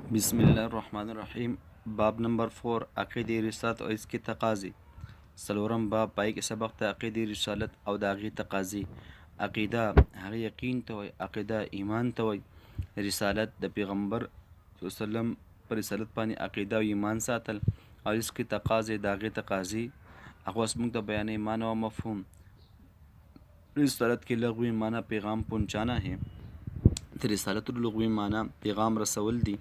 बिस्मिल्लाहिर्रहमानिर्रहीम। बाब नंबर 4 अक़ीदे रिसालत और इसके तकाज़े। सलोरम बाब पाई के सबक ता अक़ीदे रिसालत और दागी तकाज़े। अक़ीदा हग़ यकीन तो है, अक़ीदा ईमान तो है। रिसालत द पैगम्बर वसल्लम पर रिसालत पानी अक़ीदा ईमान सातल और इसके तकाज़े दागी तकाज़े अक़वास मुक्त बयान माना व मफ़हूम। रिसालत के लग़वी माना पैगाम पहुँचाना है। रिसालतुल माना पैगाम रसोल दी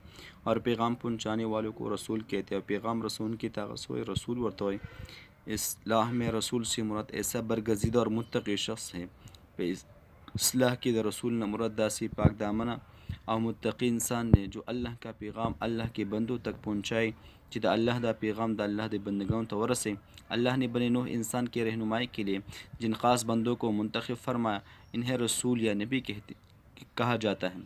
और पैगाम पहुँचाने वालों को रसूल कहते हैं। पैगाम रसूल की ताक़सो रसूल वर्तो है। इस्लाह में रसूल से मुराद ऐसा बरगज़ीदा और मुत्तक़ी शख्स है। इस्लाह की द रसूल न मुराद दासी पाक दामना और मुत्तक़ी इंसान ने जो अल्लाह का पैगाम अल्लाह के बंदों तक पहुँचाए। जिदा अल्लाह दा पैगाम द अल्लाह दे बंदगाओं तो वरसे अल्लाह ने बने नूह इंसान के रहनुमाई के लिए जिन ख़ास बंदों को मुंतखब फरमाया, इन्हें रसूल या नबी कहा जाता है।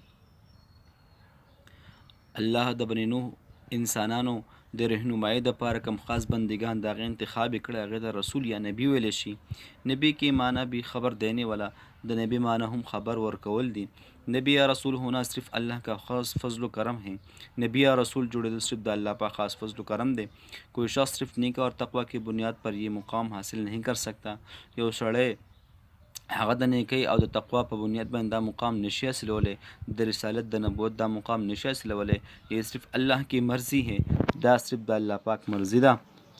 अल्लाह द बने नूह इंसानानो द रहनुमाई द पार कम ख़ास बंदिगान दाग़ इंतखाब कड़ा गए रसूल या नबी वेले शी। नबी के माना भी खबर देने वाला, द नबी माना हम खबर वर्कवल दी। नबी या रसूल होना सिर्फ़ अल्लाह का ख़ास फ़ज़ल करम है। नबी या रसूल जुड़े सिर्फ द अल्लाह पा ख़ास फ़ज़ल करम दे। कोई शख्स सिर्फ नेक और तक़वा की बुनियाद पर यह मुकाम हासिल नहीं कर सकता। यो सड़े हग़ द नेकी और द तक़वा पर बुनियाद बांधे दा मुकाम नशी हासिलोले। द रिसालत द नबूवत दा मुकाम नशी हासिलोले। ये सिर्फ़ अल्लाह की मर्ज़ी है। दा सिर्फ द अल्लाह पाक मर्ज़ी दा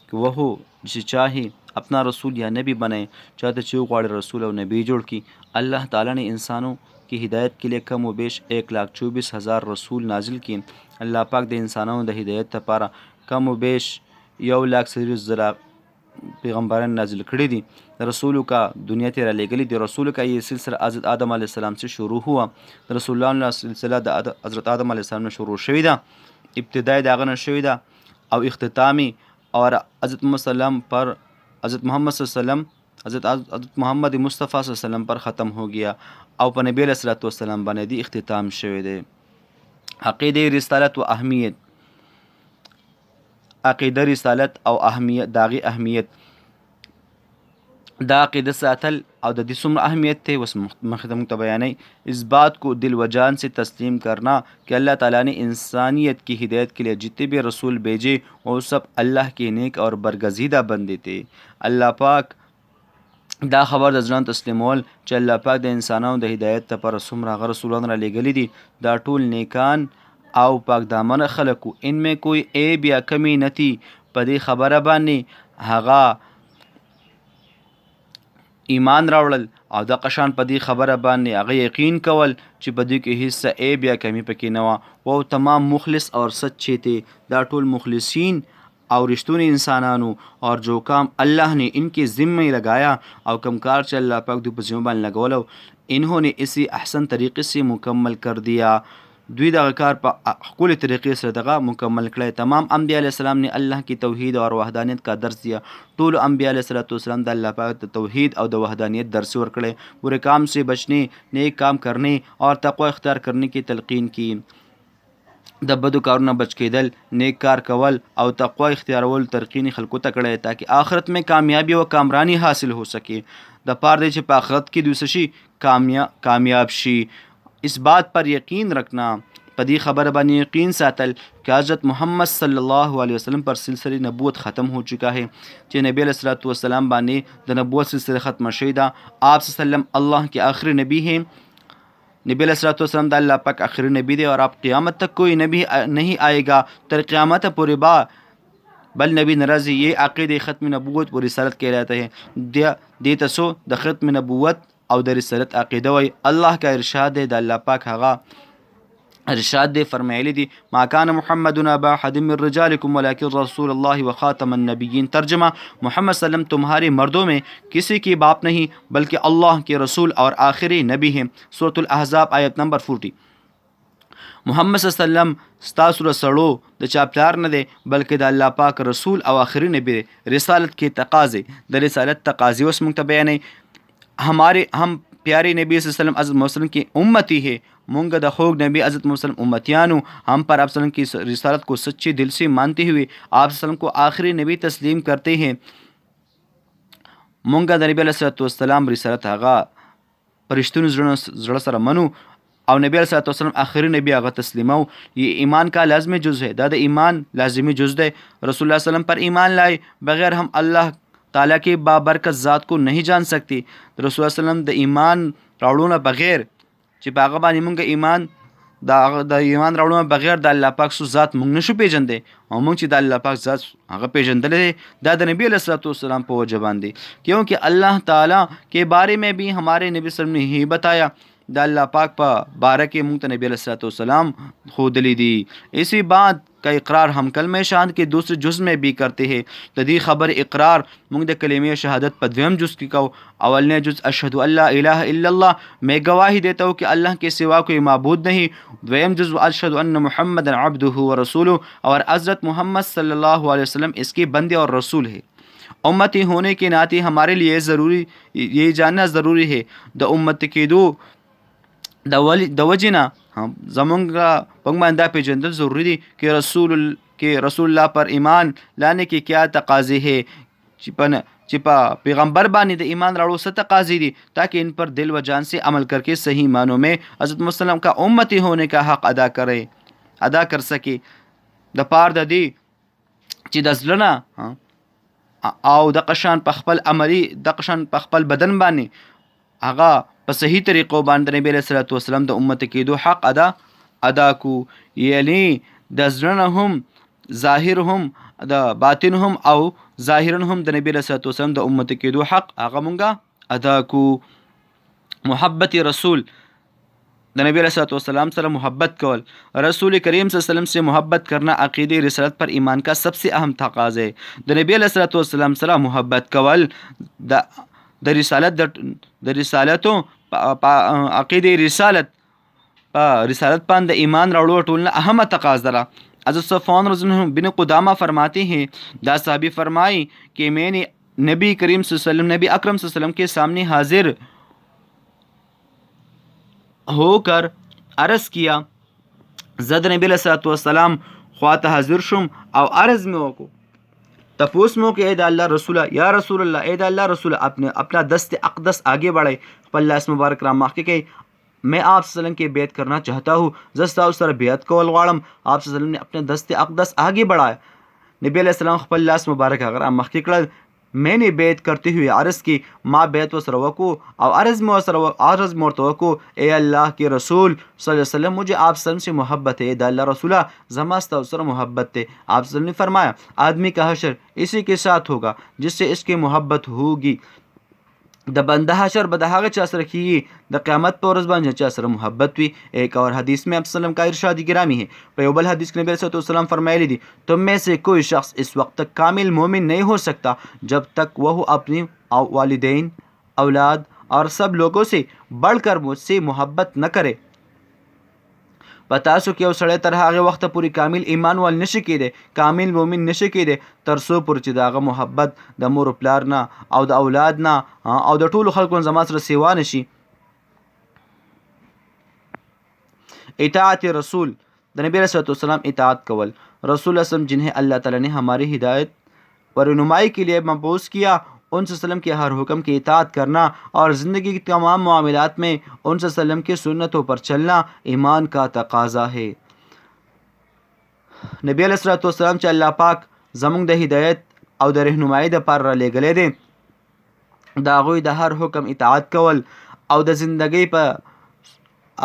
कि वह जिसे चाहे अपना रसूल या नबी बनाए। चाहते चो ग्वाड़े रसूल और नबी जोड़ की। अल्लाह ताला ने इंसानों की हिदायत के लिए कम व बेश 1,24,000 रसूल नाजिल किए। अल्लाह पाक द इंसानों द हिदायत तपारा कम व बेश 1,40,000 पैगम्बरान नाजिल खड़ी दी। रसूल का दुनिया तेरा ले गली दी। रसूल का ये सिलसिला हज़रत आदम अलैहिस्सलाम से शुरू हुआ। रसूलुल्लाह सिलसिला हज़रत आदम अलैहिस्सलाम ने शुरू शुवी दा, इब्तिदाई दागन शुवी दा और इख्तितामी और हज़रत मोहम्मद सल्लम हज़रत मोहम्मद मुस्तफ़ा सल्लम पर ख़त्म हो गया और पर नबी अलैहिस्सलातु वस्सलाम बने दी इख्तिताम शुवी दे। अक़ीदे रिसालत व अहमियत। अक़ीदा रिसालत और अहमियत दागी अहमियत दा अक़ीदा सातल और द दिसुम्र अहमियत थे वस मखदम तो बयान। इस बात को दिल व जान से तस्लीम करना कि अल्लाह ताला ने इंसानियत की हिदायत के लिए जितने भी रसूल भेजे वो सब अल्लाह के नेक और बरगज़ीदा बंदे थे। अल्लाह पाक दा खबर दजरान तस्लीमोल च अल्लाह पाक द इंसानों द हिदायत पर सुमरा रसूलान ले गली दी। दा टूल नेकान आओ पाक दामन खलकू इनमें कोई ऐब या कमी नती पदी खबर बानी हगा ईमान रावड़ल और द कशान पदी खबर बानी अगर यकीन कवल च पदी के हिस्सा ऐब या कमी पकी नवा। वो तमाम मुखलिस और सच्चे थे। दा टूल मुखलिसीन और रिश्तूनी इंसानानू और जो काम अल्लाह ने इनके ज़िम्मे लगाया और कमकार च अल्लाह पाक दो ज़िम्मेबान लगवलो इन्होंने इसी अहसन तरीक़े से मुकम्मल कर दिया। दुई दगाकार कुल तरीक़े से दगा मुकम्मल करे। तमाम अम्बिया अलैहिस्सलाम ने अल्लाह की तौहीद और वहदानियत का दर्स दिया। टूल अम्बिया अलैहिस्सलाम द अल्लाह पाक तौहीद और द वहदानियत दर्स वर करे। बुरे काम से बचने, नेक काम करने और तक़वा इख्तियार करने की तलक़ीन की। द बदो कारना बच के दल नेक कार कवल और तक़वा इख्तियारवल तरकीन खल्को तकड़े ताकि आखिरत में कामयाबी व कामरानी हासिल हो सके। द पार दे च आखिरत की दूसरी कामयाब शी। इस बात पर यकीन रखना पदी खबर बनी यकीन सातल कि हज़रत मोहम्मद सल्लल्लाहु अलैहि वसल्लम पर सिलसिले नबूवत ख़त्म हो चुका है। कि नबी अलैहिस्सलातु वस्सलाम बाने द नबूवत सिलसिला ख़त्म शुदा। आप सल्लम अल्लाह के आखिरी नबी हैं। नबी अलैहिस्सलातु वस्सलाम द अल्लाह पाक आखिरी नबी दे और आप क़यामत तक कोई नबी नहीं आएगा तर क़यामत पूरे बल नबी नाराज़ी। ये अक़ीदे ख़त्म नबूवत व रिसालत कहलाता है। दे तसो द ख़त्म नबूवत और द रिसालत अक़ीदा वही अल्लाह का इरशाद है। द अल्लाह पाक हगा इरशाद दे फरमाइली दी मा कान मुहम्मदुन अबा अहदिम मिर रिजालिकुम वलाकिन रसूलुल्लाह व ख़ातमन नबिय्यीन। तर्जुमा मोहम्मद सल्लम तुम्हारे मर्दों में किसी की बाप नहीं बल्कि अल्लाह के रसूल और आखिरी नबी हैं। सूरतुल अहज़ाब आयत नंबर 40। मोहम्मद सल्लम स्तासुर सड़ो द चाप्यार न दे बल्कि द अल्लाह पाक रसूल और आखिरी नबी रिसालत के तकाज़े द रिसालत तकाज़े वस मुतबैन हम प्यारे नबी वसल्लम हज़रत मोहम्मद की उम्मती है। मुंग द खोग नबी हज़रत मोहम्मद उम्मतियानु हम पर आप की रिसालत को सच्चे दिल से मानते हुए आप को आखिरी नबी तस्लीम करते हैं। मुंग द नबी अलैहिस्सलातु वस्सलाम रिसालत हगा परिश्तुन जड़ सर मनु او نبی علیہ الصلوۃ والسلام آخری نبی هغه تسلیمو. یہ ایمان کا لازمی جز ہے، دا ایمان لازمی جز ہے. رسول اللہ صلی اللہ علیہ وسلم پر ایمان لائے بغیر ہم اللہ تعالیٰ کے بابرکت ذات کو نہیں جان سکتی. رسول الله صلی الله علیه وسلم د ایمان راوړو نه بغیر چې په هغه باندې مونږ ایمان د ایمان راوړو نه بغیر د الله پاک سو ذات مونږ نشو پیژندې، او مونږ چې د الله پاک ذات هغه پیژندلې دا د نبی علیہ الصلوۃ والسلام په وجه باندې، کیونکہ اللہ تعالیٰ کے بارے میں بھی ہمارے نبی صلی اللہ علیہ وسلم نے ہی بتایا. دا اللہ پاک پا بارہ کے مونږ ته نبی علیہ الصلوۃ والسلام ښودلی دي. اسی بات کا اقرار ہم کلمہ شہادت کے دوسرے جز میں بھی کرتے ہیں. د دې خبر اقرار مونږ د کلمہ شہادت په دویم جز کې کو. اولنے جز اشہد ان لا الہ الا اللہ، میں گواہی دیتا ہوں کہ اللہ کے سوا کوئی معبود نہیں. دویم جز اشہد ان محمد عبدہ و رسولہ، اور حضرت محمد صلی اللہ علیہ وسلم اس کے بندے اور رسول ہے. امتی ہونے کے ناطے ہمارے لیے ضروری یہ جاننا ضروری ہے د امت کېدو د وجې نه زمونږ په موږ باندې دا پیژندل ضروری دي کہ رسول اللہ پر ایمان لانے کی کیا تقاضے ہے، چې په پیغمبر باندې د ایمان راوړو څه تقاضے دي، تاکہ ان پر دل و جان سے عمل کر کے صحیح معنوں میں حضرت محمد صلی اللہ علیہ وسلم کا امتی ہونے کا حق ادا کر سکے. د پار د دې چې د زړه نه او د قشان په خپل عملی د قشان په خپل بدن باندې هغه په صحیح طریقو باندې نبی علیہ الصلوۃ والسلام د امت کېدو حق ادا کو. یعنی د زړه نه هم ظاهر هم د باطن هم او ظاهرا هم د نبی علیہ الصلوۃ والسلام د امت کېدو حق هغه مونږه ادا کو. محبت رسول، د نبی علیہ الصلوۃ والسلام سره محبت کول، رسول کریم صلی اللہ علیہ وسلم سے محبت کرنا عقیدے رسالت پر ایمان کا سب سے اہم تقاضا ہے. د نبی علیہ الصلوۃ والسلام سره محبت کول د رسالتو عقیدے رسالت باندې ایمان راوړو ټول نه اہم تقاضا ده. حضرت صفوان رضی اللہ عنہ بن قدامہ فرماتے ہیں، دا صحابی فرمائی کہ میں نے نبی کریم صلی اللہ علیہ وسلم، نبی اکرم صلی اللہ علیہ وسلم کے سامنے حاضر ہو کر عرض کیا. زد نبی علیہ الصلوۃ والسلام خواته حاضر شم او عرض میں وکو تپوس مو کہ اے دا اللہ رسولہ، یا رسول اللہ، اے دا اللہ رسولہ، اپنا دست اقدس آگے بڑھے، خپل لاس مبارک را مخکې کړئ. میں آپ صلی اللہ علیہ وسلم کے بیعت کرنا چاہتا ہوں، زستا سره بیعت کول غواړم. آپ صلی اللہ علیہ وسلم نے اپنے دست اقدس آگے بڑھایا. نبی علیہ السلام خپل لاس مبارک هغه را مخکې کړل. میں نے بیعت کرتے ہوئے عرض کی، ما بیعت و سره وکو او عرض میں ورته وکو، اے اللہ کے رسول صلی اللہ علیہ وسلم، مجھے آپ صلی اللہ علیہ وسلم سے محبت ہے، دا اللہ رسولہ زما ستا سره محبت ہے. آپ صلی اللہ علیہ وسلم نے فرمایا، آدمی کا حشر اسی کے ساتھ ہوگا جس سے اس کی محبت ہوگی. د بنده حشر به د هغه چا سره کیږي د قیامت په ورځ باندې چا سره محبت وي. ایک اور حدیث میں آپ صلی اللہ علیہ وسلم کا ارشاد گرامی ہے. په یو بل حدیث کې نبی صلی اللہ علیہ وسلم فرمایلی دي، تم میں سے کوئی شخص اس وقت تک کامل مومن نہیں ہو سکتا جب تک وہ اپنے والدین، اولاد اور سب لوگوں سے بڑھ کر مجھ سے محبت نہ کرے. پتا سو کہ یو سړی تر هغه وخته پورې کامل ایمان وال نشي کېدی، کامل مومن نشي کېدی، تر څو پورې چې د هغه محبت د مور و پلار نه او د اولاد نه او د ټولو خلکو نه زما سره سیوا نشي. اطاعت رسول، د نبی علیہ الصلوۃ والسلام اطاعت کول. رسول اللہ وسلم جنہیں اللہ تعالیٰ نے ہماری ہدایت و رہنمائی کے لیے مبعوث کیا، ان صلی اللہ علیہ وسلم کے ہر حکم کی اطاعت کرنا اور زندگی کے تمام معاملات میں ان صلی اللہ علیہ وسلم کی سنتوں پر چلنا ایمان کا تقاضا ہے. نبی علیہ الصلوۃ والسلام چې الله پاک زمونږ د هدایت او د رهنمایۍ دپاره را لېږلی دی، د هغوی د هر حکم اطاعت کول او د زندګۍ په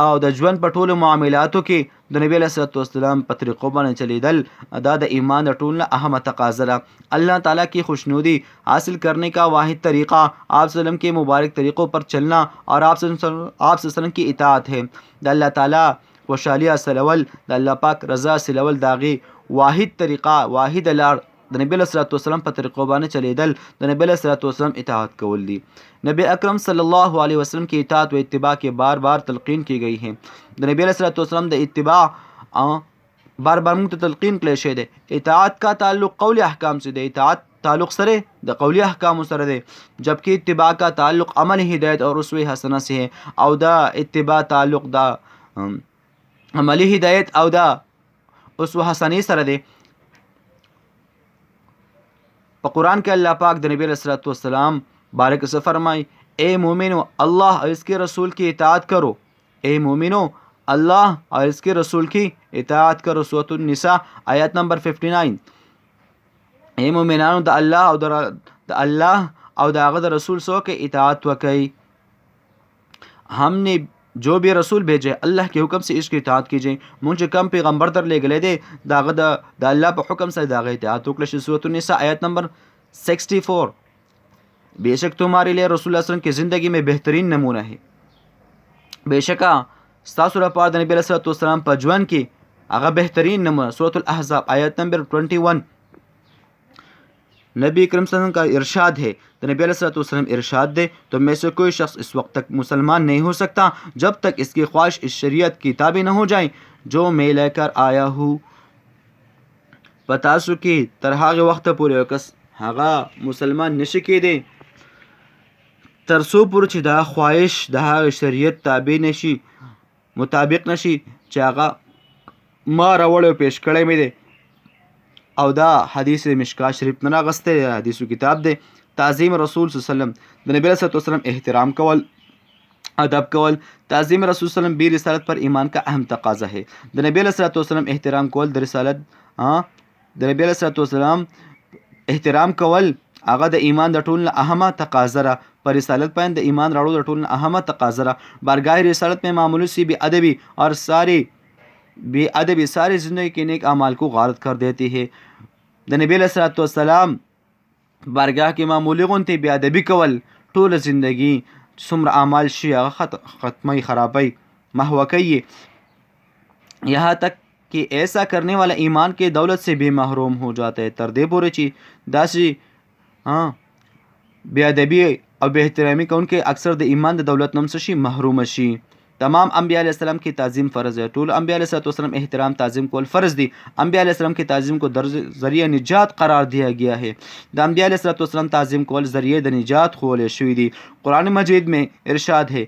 او د ژوند په ټولو معاملاتو کې د نبی علیہ الصلوۃ والسلام په طریقو باندې چلیدل دا د ایمان د ټولو نه اہم تقاضا ده. اللہ تعالیٰ کی خوشنودی حاصل کرنے کا واحد طریقہ آپ صلی اللہ علیہ وسلم کے مبارک طریقوں پر چلنا اور آپ صلی اللہ علیہ وسلم کی اطاعت ہے. د اللہ تعالیٰ خوشحالی حاصلول، د الله پاک رضا حاصلول د هغې واحد طریقه، واحد لار د نبی علیہ الصلوۃ والسلام په طریقو باندې چلیدل، د نبی علیہ الصلوۃ والسلام اطاعت کول دي. نبی اکرم صلی اللہ علیہ وسلم کی اطاعت و اتباع کے بار بار تلقین کی گئی ہے. د نبی علیہ الصلوۃ والسلام د اتباع بار بار موږ ته تلقین کړی شوی دی. اطاعت کا تعلق قول احکام سے دی، اطاعت تعلق سره د قولی احکام سره دی، جبکہ اتباع کا تعلق عمل ہدایت اور اسوہ حسنہ سے ہے، او دا اتباع تعلق دا عملی ہدایت او دا اسوہ حسنی سره دی. په قرآن کې الله پاک د نبی علیہ الصلوۃ والسلام بارے سے فرمائی، اے مومنو اللہ اور اس کے رسول کی اطاعت کرو. اے مومنو अल्लाह और इसके रसूल की इताअत करो। सूरत निसा आयत नंबर 59। ए मोमिनानो द अल्लाह और द हغه रसूल सो के इताअत वकई। हमने जो भी रसूल भेजे अल्लाह के हुक्म से इसकी इताअत कीजिए। मुझे कम पैगम्बर दर ले गले दे दाग द अल्लाह पे हुक्म से दाग इताअत वकल। सूरत निसा आयत नंबर 64। बेशक तुम्हारे लिए रसूल अल्लाह की ज़िंदगी में बेहतरीन नमूना है। बेशका स्तासु लपार द नबी अलैहि सलाम पर जुआन की अगर बेहतरीन नमूना। सूरत अल-अहज़ाब आयत नंबर 21। नबी करीम सल्लल्लाहु अलैहि वसल्लम का इरशाद है, तो नबी अलैहि वसल्लम इरशाद दे तो में से कोई शख्स इस वक्त तक मुसलमान नहीं हो सकता जब तक इसकी ख्वाहिश इस शरीयत की ताबे न हो जाए जो मैं लेकर आया हूँ। पतासु की तरह वक्त पूरे कस हगा मुसलमान नशि के दे तरसो पुर दा ख्वाहिश दा शरीयत ताबे नशी मुताबिक नशी चागा ما راوړ پیش کړی مې دی او دا حدیث مشکا شریف نه راغسته حدیثو کتاب دی. تعظیم رسول صلی الله علیه وسلم د نبی صلی الله علیه وسلم احترام کول ادب کول. تعظیم رسول صلی الله علیه وسلم بھی رسالت پر ایمان کا اہم تقاضا ہے. د نبی صلی الله علیه وسلم احترام کول د رسالت د نبی صلی الله علیه وسلم احترام کول هغه د ایمان د ټولو اهمه تقاضا را. پر رسالت باندې د ایمان راړو د ټولو اهمه تقاضا را. بارگاہ رسالت میں معمولی سی بھی ادبی اور ساری بے ادبی ساری زندگی کے نیک اعمال کو غارت کر دیتی ہے. د نبی صلی الله علیه وسلم بارگاہ کې معمولی غونتی بے ادبی کول ټول زندگی څومره اعمال شي هغه ختمي خرابي محو کوي. यहाँ तक कि ऐसा करने वाला ईमान के दौलत से भी महरूम हो जाता है. तर दे पूरे ची दासी बेअदबी और बेहतरामी का उनके अक्सर द ईमान द दौलत नम से महरूम शी. तमाम अम्बिया अलैहिस्सलाम की ताज़ीम फ़र्ज़ है. टूल अम्बिया अलैहिस्सलाम एहतराम ताज़ीम को फ़र्ज़ दी. अम्बिया अलैहिस्सलाम की ताज़ीम को ज़रिए निजात करार दिया गया है. द अम्बिया अलैहिस्सलाम ताज़ीम को ज़रिए द निजात खोले शुई दी. कुरान मजीद में इरशाद है,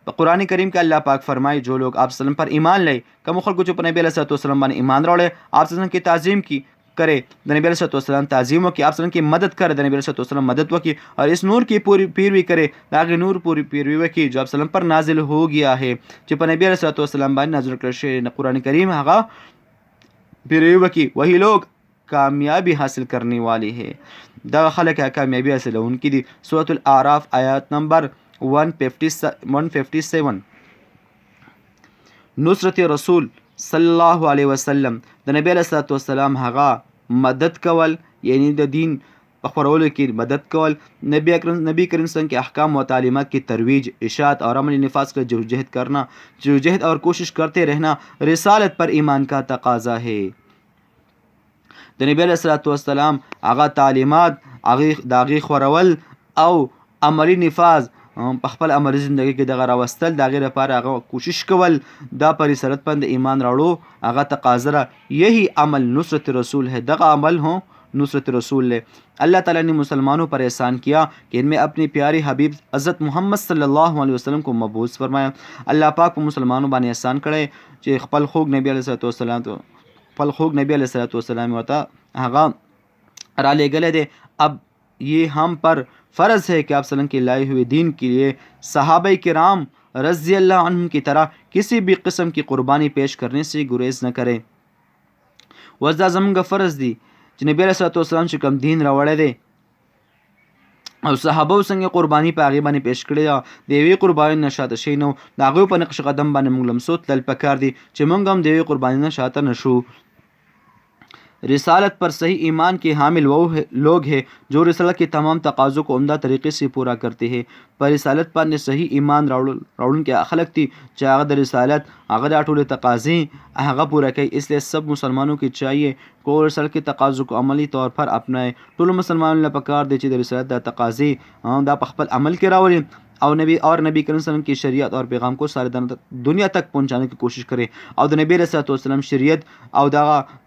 कुरान करीम का अल्लाह पाक फरमाए जो लोग आप सल्लम पर ईमान लाए कम खल को जो नबी अलैहिस्सलाम पर ईमान रोड़े आप सल्लम की ताज़ीम की करे द नबी अलैहिस्सलाम ताज़ीम की आप सल्लम की मदद करे द नबी अलैहिस्सलाम मदद की और इस नूर की पूरी पैरवी करे ताकि नूर पूरी पैरवी की जो आप सल्लम पर नाजिल हो गया है जो पर नबी अलैहिस्सलाम बान नाजिल कर कुरान करीम हगा पैरवी की वही लोग कामयाबी हासिल करने वाली है. दा खलक कामयाबी हासिल उनकी दी. सूरत अल-आराफ आयत नंबर 157. नुसरत रसूल सल्लल्लाहु अलैहि वसल्लम द नबी अलैहि वसल्लम हगा मदद कवल यानी द दीन पखरौल की मदद कवल. नबी करीम सल्लम के अहकाम व तालीमात की तरवीज इशात और अमल नफाज का जहद करना जहद और कोशिश करते रहना रिसालत पर ईमान का तकाजा है. द नबी अलैहि वसल्लम आगा तालीमात आगे दागी खरवल और अमली नफाज خپل عملی زندگی کې دغه راوستل د هغې لپاره هغه کوشش کول دا پر رسالت باندې ایمان راوړو هغه تقاضا را. یہی عمل نصرت رسول ہے. دغه عمل ہو نصرت رسول ہے. اللہ تعالیٰ نے مسلمانوں پر احسان کیا کہ ان میں اپنے پیارے حبیب حضرت محمد صلی اللہ علیہ وسلم کو مبعوث فرمایا. اللہ پاک په مسلمانوں باندې احسان کړی چې خپل خوږ نبی علیه السلام ورته هغه را لېږلی دی. اب یہ ہم پر फ़र्ज़ है कि आप सल्लम के लाए हुए दीन के लिए सहाबा किराम रज़ी अल्लाह अन्हुम की तरह किसी भी किस्म की क़ुरबानी पेश करने से गुरेज़ न करें. वज़दा ज़मंगा फ़र्ज़ दी कि नबी अलैहिस्सलाम چې کوم دین راوړی دی او صحابه څنګه قرباني په هغې باندې پیش کړې ده د یوې قربانۍ نه شاته شي نه د هغوی په نقش قدم باندې موږ لمسو تلل پکار دي چې موږ هم د یوې قربانۍ نه شاته نه شو. رسالت پر صحیح ایمان کے حامل وہ لوگ ہیں جو رسالت کے تمام تقاضوں کو عمدہ طریقے سے پورا کرتے ہیں. پر رسالت پر نے صحیح ایمان راوړون کے خلق تھی چې هغه د رسالت هغه د ټولو تقاضې هغه پورا کوي. اس لیے سب مسلمانوں کی چاہیے کو رسالت کے تقاضوں کو عملی طور پر اپنائے. ټولو مسلمانوں له پکار دی چې د رسالت د تقاضې دا په خپل عمل کې راولي और नबी करीम सल्लम की शरीयत और पैगाम को सारे दुनिया तक पहुंचाने की कोशिश करें. और द नबी अलैहिस्सलाम शरीयत और द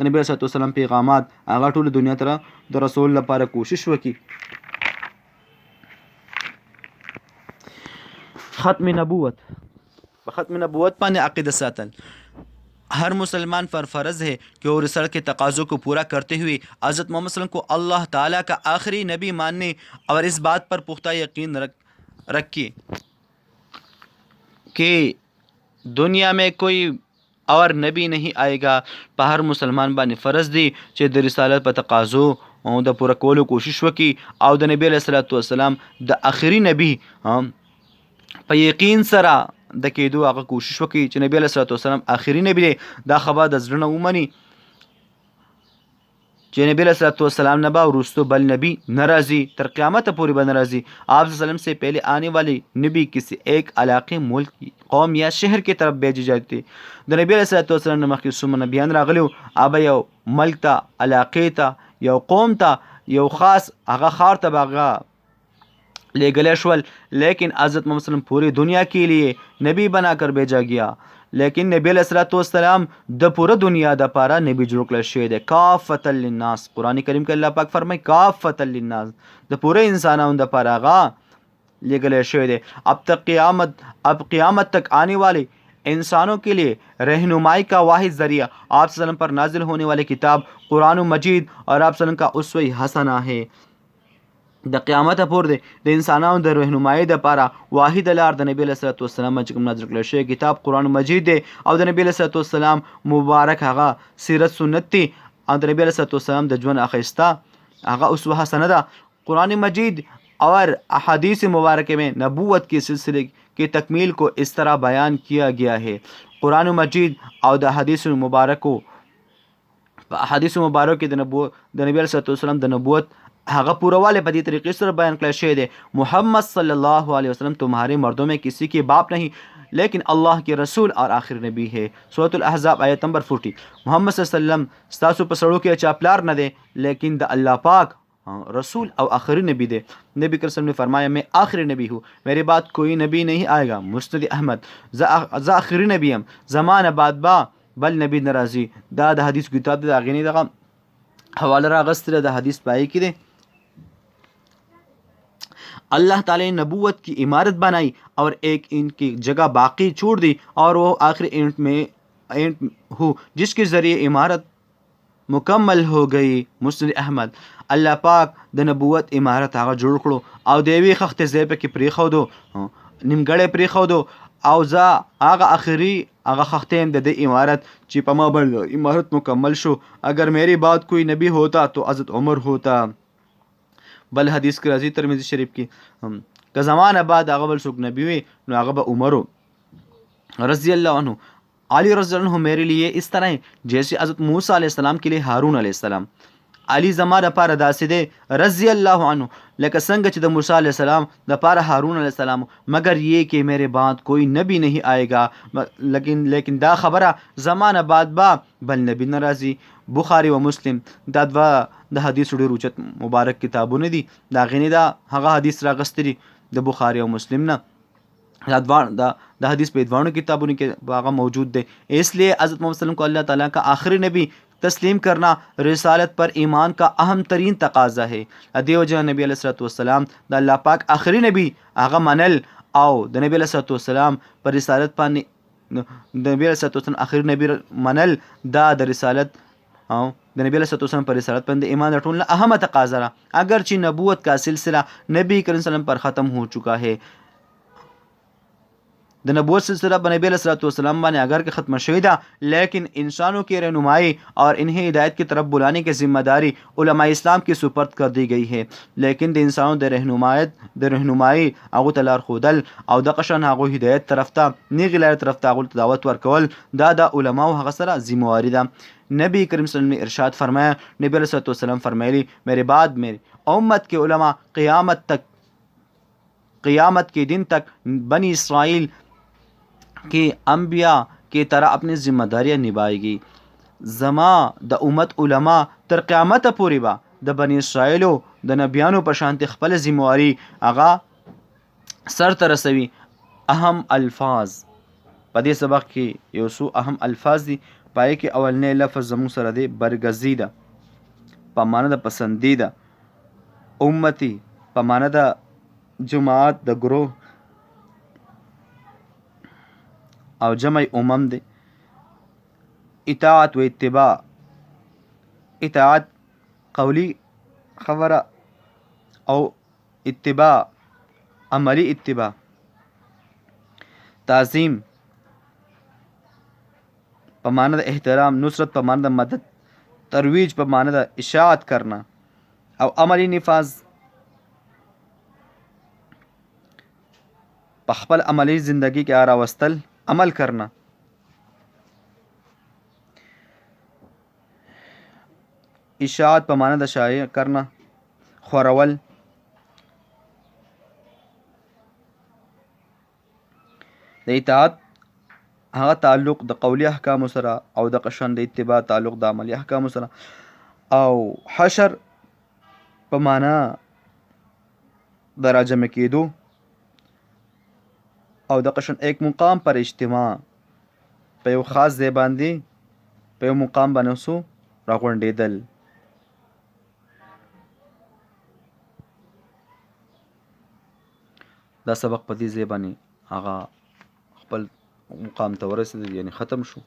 नबी अलैहिस्सलाम पैगामात आगा टूल दुनिया तरह द रसूल लपारा कोशिश वकी. ख़त्म नबूवत पाने अक़ीदा सातल हर मुसलमान पर फ़र्ज़ है कि वो रिसालत के तकाज़ों को पूरा करते हुए हज़रत मोहम्मद सल्लल्लाहु अलैहि वसल्लम को अल्लाह ताला का आखिरी नबी मानने और इस बात पर पुख्ता यकीन रखिए कि दुनिया में कोई और नबी नहीं आएगा. په هر مسلمان باندې فرض دی چې د رسالت په تقاضو او د پوره کولو کوشش وکړي او د نبی علیه الصلاۃ والسلام د آخري نبی په یقین سره د کېدو هغه کوشش وکړي چې نبی علیه الصلاۃ والسلام آخري نبی دی. دا خبر د زړه نه ومني چې نبی علیہ الصلوۃ والسلام نبا وروستو بل نبی ناراضی تر قیامت پوری بن ناراضی. آپ وسلم سے پہلے آنے والے نبی کسی ایک علاقے ملک قوم یا شہر کی طرف بھیجے جاتے. د نبی علیہ الصلوۃ والسلام مخکې څومره نبیان راغلي ابا یو ملک ته علاقې ته یو قوم ته یو خاص هغه خار ته هغه لے شول لیکن حضرت محمد وسلم پوری دنیا کے لیے نبی بنا کر بھیجا گیا. لیکن نبی علیہ الصلوۃ والسلام د پوره دنیا د پاره نبی جوړ کړل شوی دی کافۃ للناس. قرآن کریم کې الله پاک فرمایي کافۃ للناس د پوره انسانانو د پاره غا لګل شوی دی. اب قیامت تک آنے والے انسانوں کے لیے رہنمائی کا واحد ذریعہ آپ وسلم پر نازل ہونے والے کتاب قرآن مجید اور آپ وسلم کا اسوہ حسنہ ہے. د قیامت پورې د انسانانو د رهنمایي دپاره واحد لار د نبی علیه الصلوۃ والسلام چې کوم نازل کړل شوی کتاب قرآن مجید دی او د نبی علیه الصلوۃ والسلام مبارک هغه سیرت سنت دی او د نبی علیه الصلوۃ والسلام د ژوند اخیسته هغه اسوه حسنه ده. قرآن مجید اور احادیث مبارکه میں نبوت کے سلسلے کی تکمیل کو اس طرح بیان کیا گیا ہے. قرآن مجید او د حدیث مبارکو حدیث مبارک کې د نبی علیه الصلوۃ والسلام د نبوت هغه پورواله په دې طریقې سره بیان کړل شوی دی. محمد صلی الله علیه وسلم تمہارے مردوں میں کسی کے باپ نہیں لیکن اللہ کے رسول اور آخر نبی ہے. سورۃ الاحزاب آیت نمبر 40. محمد صلی الله علیه وسلم ستاسو په سړو کې چا پلار نه دی لیکن د الله پاک رسول او آخری نبی دے. نبی کریم نے فرمایا میں آخری نبی ہوں میرے بعد کوئی نبی نہیں آئے گا. مسند احمد ز آخری نبی هم زمان بعد با بل نبی ناراضی. دا د حدیث کتاب د غنی دغه حواله راغستره د حدیث پای کې دی. اللہ تعالی نے نبوت کی عمارت بنائی اور ایک ان کی جگہ باقی چھوڑ دی اور وہ آخری اینٹ ہو جس کے ذریعے عمارت مکمل ہو گئی. مسند احمد. الله پاک د نبوت عمارت هغه جوړ کړو او د یوې خښتې ځای پکې پرېښودو نیمګړی پرېښودو او زه هغه آخري هغه خښتې هم د دې عمارت چې په ما باندې عمارت مکمل شو اگر میری بعد کوئی نبی ہوتا تو حضرت عمر ہوتا. بل حدیث کې راځي ترمذی شریف کې که زمانه بعد هغه بل څوک نبی وي نو هغه به عمر رضی الله عنه. علی رضی اللہ عنہ میرے لیے اس طرح جیسے حضرت موسیٰ علیہ السلام کے لیے ہارون علیہ السلام. علی زما دپاره داسې دی رضی الله عنه لکه څنګه چې د موسی علیہ السلام دپاره هارون علیہ السلام مگر یہ کہ میرے بعد کوئی نبی نہیں آئے گا لیکن دا خبره زمانه بعد با بل نبی ناراضي. بخاری و مسلم دا دوه د حدیث ډېر اوچت مبارک کتابونه دي. دا غنی دا هغه حدیث راغستې دي د بخاری او مسلم نه. دا حدیث په دوانو کتابونو کې هغه موجود دی. اس لیے حضرت محمد صلی اللہ علیہ وسلم کو اللہ تعالیٰ کا آخری نبی تسلیم کرنا رسالت پر ایمان کا اہم ترین تقاضا ہے. دیو جن نبی علیہ الصلوۃ والسلام د الله پاک آخری نبی هغه منل او د نبی علیہ الصلوۃ والسلام پر رسالت باندې د نبی علیہ الصلوۃ والسلام آخری نبی منل دا د رسالت او د نبی علیہ الصلوۃ والسلام پر رسالت باندې ایمان رټول اہم تقاضا را اگرچہ نبوت کا سلسلہ نبی کریم صلی اللہ علیہ وسلم پر ختم ہو چکا ہے. د نبوت سلسلہ نبی علیہ الصلوۃ والسلام باندې اگر کہ ختم شوی ده لیکن انسانوں کی رہنمائی اور انہیں ہدایت کی طرف بلانے کی ذمہ داری علماء اسلام کی سپرد کر دی گئی ہے. لیکن د انسانوں د رہنمائی هغه ته لار ښودل او د قشن هغه هدایت طرف ته نیغې لارې طرف ته هغه دعوت ورکول دا د علماو هغه سره ذمہ واری ده. نبی کریم صلی اللہ علیہ وسلم نے ارشاد فرمایا نبی علیہ الصلوۃ والسلام فرمایلی میرے بعد میری امت کے علماء قیامت کے دن تک بنی اسرائیل کہ انبیاء کی طرح اپنی ذمہ داریاں نبھائے گی. زما د امت علماء تر قیامت پورې به د بنی اسرائیلو د نبیانو په شانتې خپل ذمہ واری هغه سر ته رسوي. اهم الفاظ په دې سبق کې یو څو اهم الفاظ دي. پای کې اولنی لفظ زموږ سره دی برگزیده په معنی د پسندیده. امتی په معنی د جماعت د گروه او جمع امم دی. اطاعت و اتباع اطاعت قولی خبره او اتباع عملی اتباع. تعظیم په معنی د احترام، نصرت په معنی د مدد، ترویج په معنی د اشاعت کرنا، او عملی نفاذ په خپل عملی زندگی کې راوستل، عمل کرنا. اشاعت په معنی د شایع کرنا، خورول. د اطاعت هغه تعلق د قولی احکامو سره او د قشن د اتباع تعلق د عملی احکامو سره. او حشر په معنا د راجمع کېدو او د قشن ایک مقام پر اجتماع، په یو خاص ځای باندې په یو مقام باندې وسو راغونډېدل. دا سبق په دې ځای باندې هغه خپل مقام ته ورسېد، یعنی ختم شو.